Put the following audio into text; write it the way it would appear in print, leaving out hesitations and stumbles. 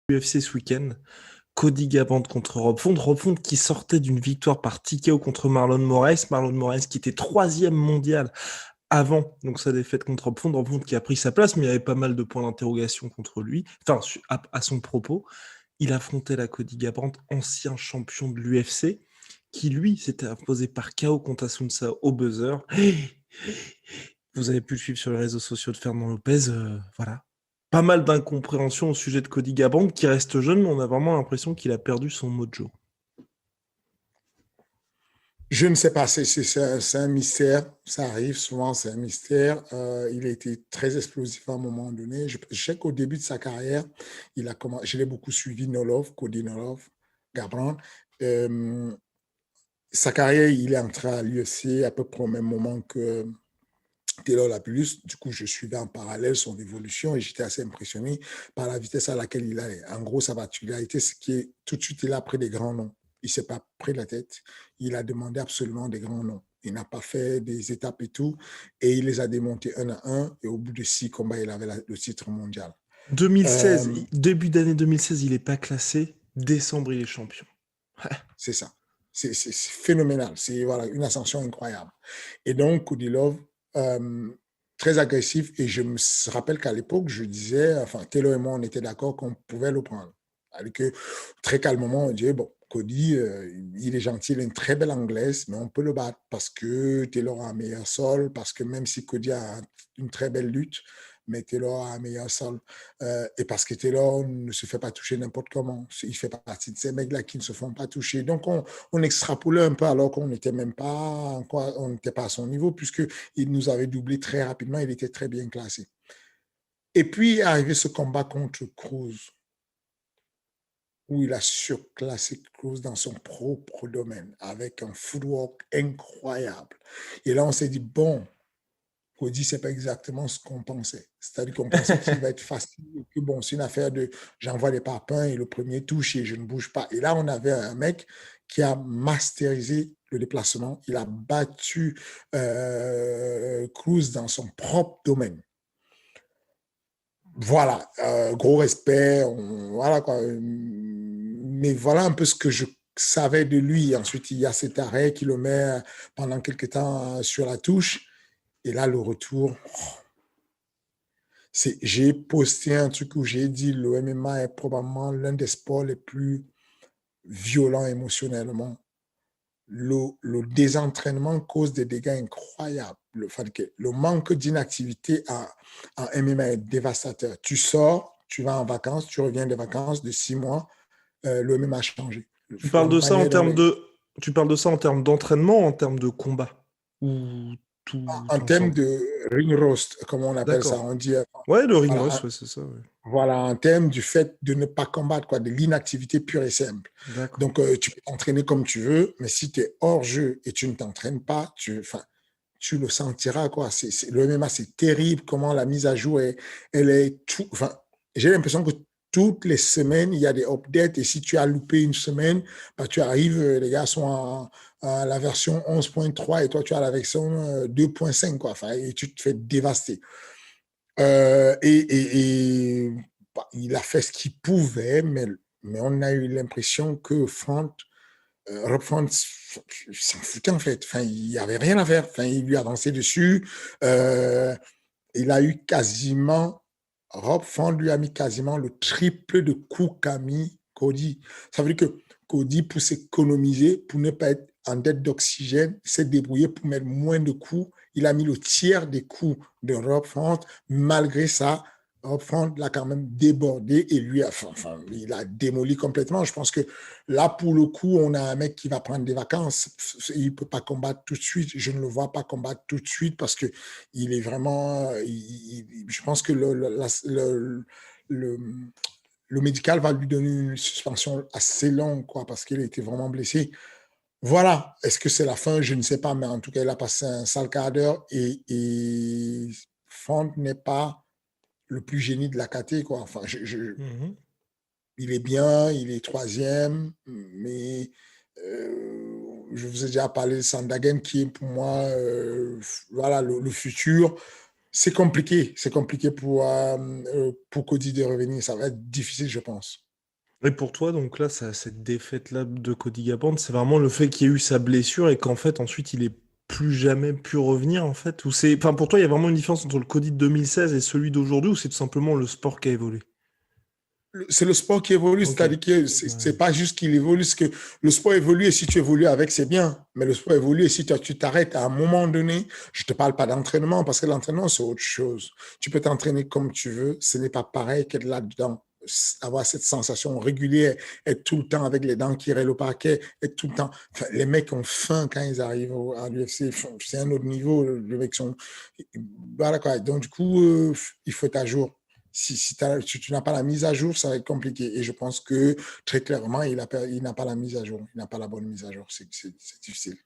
UFC ce week-end. Cody Garbrandt contre Rob Font. Rob Font qui sortait d'une victoire par TKO contre Marlon Moraes. Marlon Moraes qui était troisième mondial avant donc sa défaite contre Rob Font. Rob Font qui a pris sa place, mais il y avait pas mal de points d'interrogation contre lui. Enfin, à son propos. Il affrontait la Cody Garbrandt, ancien champion de l'UFC, qui lui s'était imposé par KO contre Assunção au buzzer. Vous avez pu le suivre sur les réseaux sociaux de Fernand Lopez. Voilà. Pas mal d'incompréhension au sujet de Cody Garbrandt, qui reste jeune, mais on a vraiment l'impression qu'il a perdu son mojo. Je ne sais pas, c'est un mystère, ça arrive souvent, c'est un mystère. Il a été très explosif à un moment donné. Je sais qu'au début de sa carrière, je l'ai beaucoup suivi, Cody Nolov, Garbrandt. Euh, Sa carrière, il est entré à l'UFC à peu près au même moment que Taylor Lapillus. Du coup, je suivais en parallèle son évolution et j'étais assez impressionné par la vitesse à laquelle il allait. En gros, sa particularité, c'est qu'il tout de suite, il a pris des grands noms. Il ne s'est pas pris la tête. Il a demandé absolument des grands noms. Il n'a pas fait des étapes et tout. Et il les a démontés un à un. Et au bout de 6 combats, il avait le titre mondial. 2016, Euh, début d'année 2016, il n'est pas classé. Décembre, il est champion. c'est ça. C'est phénoménal. C'est voilà, une ascension incroyable. Et donc, Koudilov, euh, très agressif. Et je me rappelle qu'à l'époque, je disais, enfin, Taylor et moi, on était d'accord qu'on pouvait le prendre. Alors que très calmement, on disait, bon, Cody, il est gentil, il a une très belle anglaise, mais on peut le battre parce que Taylor a un meilleur sol, parce que même si Cody a une très belle lutte, mais Taylor a un meilleur sol. Et parce que Taylor ne se fait pas toucher n'importe comment. Il fait partie de ces mecs-là qui ne se font pas toucher. Donc, on extrapolait un peu alors qu'on n'était même pas, on n'était pas à son niveau, puisqu'il nous avait doublé très rapidement, il était très bien classé. Et puis est arrivé ce combat contre Cruz, où il a surclassé Cruz dans son propre domaine, avec un footwork incroyable. Et là, on s'est dit, bon, Cody, c'est pas exactement ce qu'on pensait. C'est-à-dire qu'on pensait qu'il va être facile, et que bon, c'est une affaire de j'envoie les papins et le premier touche et je ne bouge pas. Et là, on avait un mec qui a masterisé le déplacement. Il a battu Cruz dans son propre domaine. Voilà, gros respect, voilà quoi. Mais voilà un peu ce que je savais de lui. Ensuite, il y a cet arrêt qui le met pendant quelques temps sur la touche. Et là, le retour, j'ai posté un truc où j'ai dit le MMA est probablement l'un des sports les plus violents émotionnellement. Le désentraînement cause des dégâts incroyables. Le manque d'inactivité en MMA est dévastateur. Tu sors, tu vas en vacances, tu reviens des vacances de 6 mois, le MMA a changé. Tu La parles de ça en manière dont termes de, tu parles de ça en termes d'entraînement ou en termes de combat? Ou tout en termes ensemble? de ring roast, comme on appelle ça, D'accord. on dit, Ouais, le ring voilà, rust, ouais, c'est ça. Ouais. voilà, en termes du fait de ne pas combattre, quoi, de l'inactivité pure et simple. D'accord. Donc, tu peux t'entraîner comme tu veux, mais si tu es hors jeu et tu ne t'entraînes pas, tu le sentiras, quoi. Le MMA, c'est terrible comment la mise à jour elle est tout. Enfin, j'ai l'impression que toutes les semaines, il y a des updates et si tu as loupé une semaine, bah, tu arrives, les gars sont à la version 11.3 et toi, tu as la version 2.5, quoi. Enfin, et tu te fais dévaster. Bah, il a fait ce qu'il pouvait, mais on a eu l'impression que Rob Font s'en foutait en fait. Enfin, il n'y avait rien à faire. Enfin, il lui a dansé dessus. Euh, il a eu quasiment, Rob Font lui a mis quasiment le triple de coups qu'a mis Cody. Ça veut dire que Cody, pour s'économiser, pour ne pas être en dette d'oxygène, s'est débrouillé pour mettre moins de coups. Il a mis le tiers des coups de Rob Font. Malgré ça, Rob Font l'a quand même débordé et lui, enfin, il a démoli complètement. Je pense que là, pour le coup, on a un mec qui va prendre des vacances. Il ne peut pas combattre tout de suite. Je ne le vois pas combattre tout de suite parce que il est vraiment. Je pense que le, le médical va lui donner une suspension assez longue, quoi, parce qu'il a été vraiment blessé. Voilà. Est-ce que c'est la fin? Je ne sais pas, mais en tout cas, il a passé un sale quart d'heure et Font n'est pas le plus génie de la KT, quoi. Enfin, Mhm. il est bien, il est troisième, mais je vous ai déjà parlé de Sandagen qui est pour moi voilà, le futur. C'est compliqué pour Cody de revenir. Ça va être difficile, je pense. Et pour toi, donc là, cette défaite-là de Cody Garbrandt, c'est vraiment le fait qu'il y ait eu sa blessure et qu'en fait, ensuite, il est plus jamais pu revenir, en fait? Ou c'est, enfin, pour toi, il y a vraiment une différence entre le Cody de 2016 et celui d'aujourd'hui, ou c'est tout simplement le sport qui a évolué? C'est le sport qui évolue, Ok. c'est-à-dire que Ouais. c'est pas juste qu'il évolue, c'est que le sport évolue et si tu évolues avec, c'est bien. Mais le sport évolue et si tu t'arrêtes à un moment donné, je te parle pas d'entraînement parce que l'entraînement, c'est autre chose. Tu peux t'entraîner comme tu veux, ce n'est pas pareil qu'être là-dedans. Avoir cette sensation régulière, être tout le temps avec les dents qui règlent au parquet, être tout le temps. Enfin, les mecs ont faim quand ils arrivent à l'UFC, c'est un autre niveau. Les mecs sont. Voilà quoi. Donc, du coup, il faut être à jour. Si tu n'as pas la mise à jour, ça va être compliqué. Et je pense que très clairement, il n'a pas la mise à jour. Il n'a pas la bonne mise à jour. C'est difficile.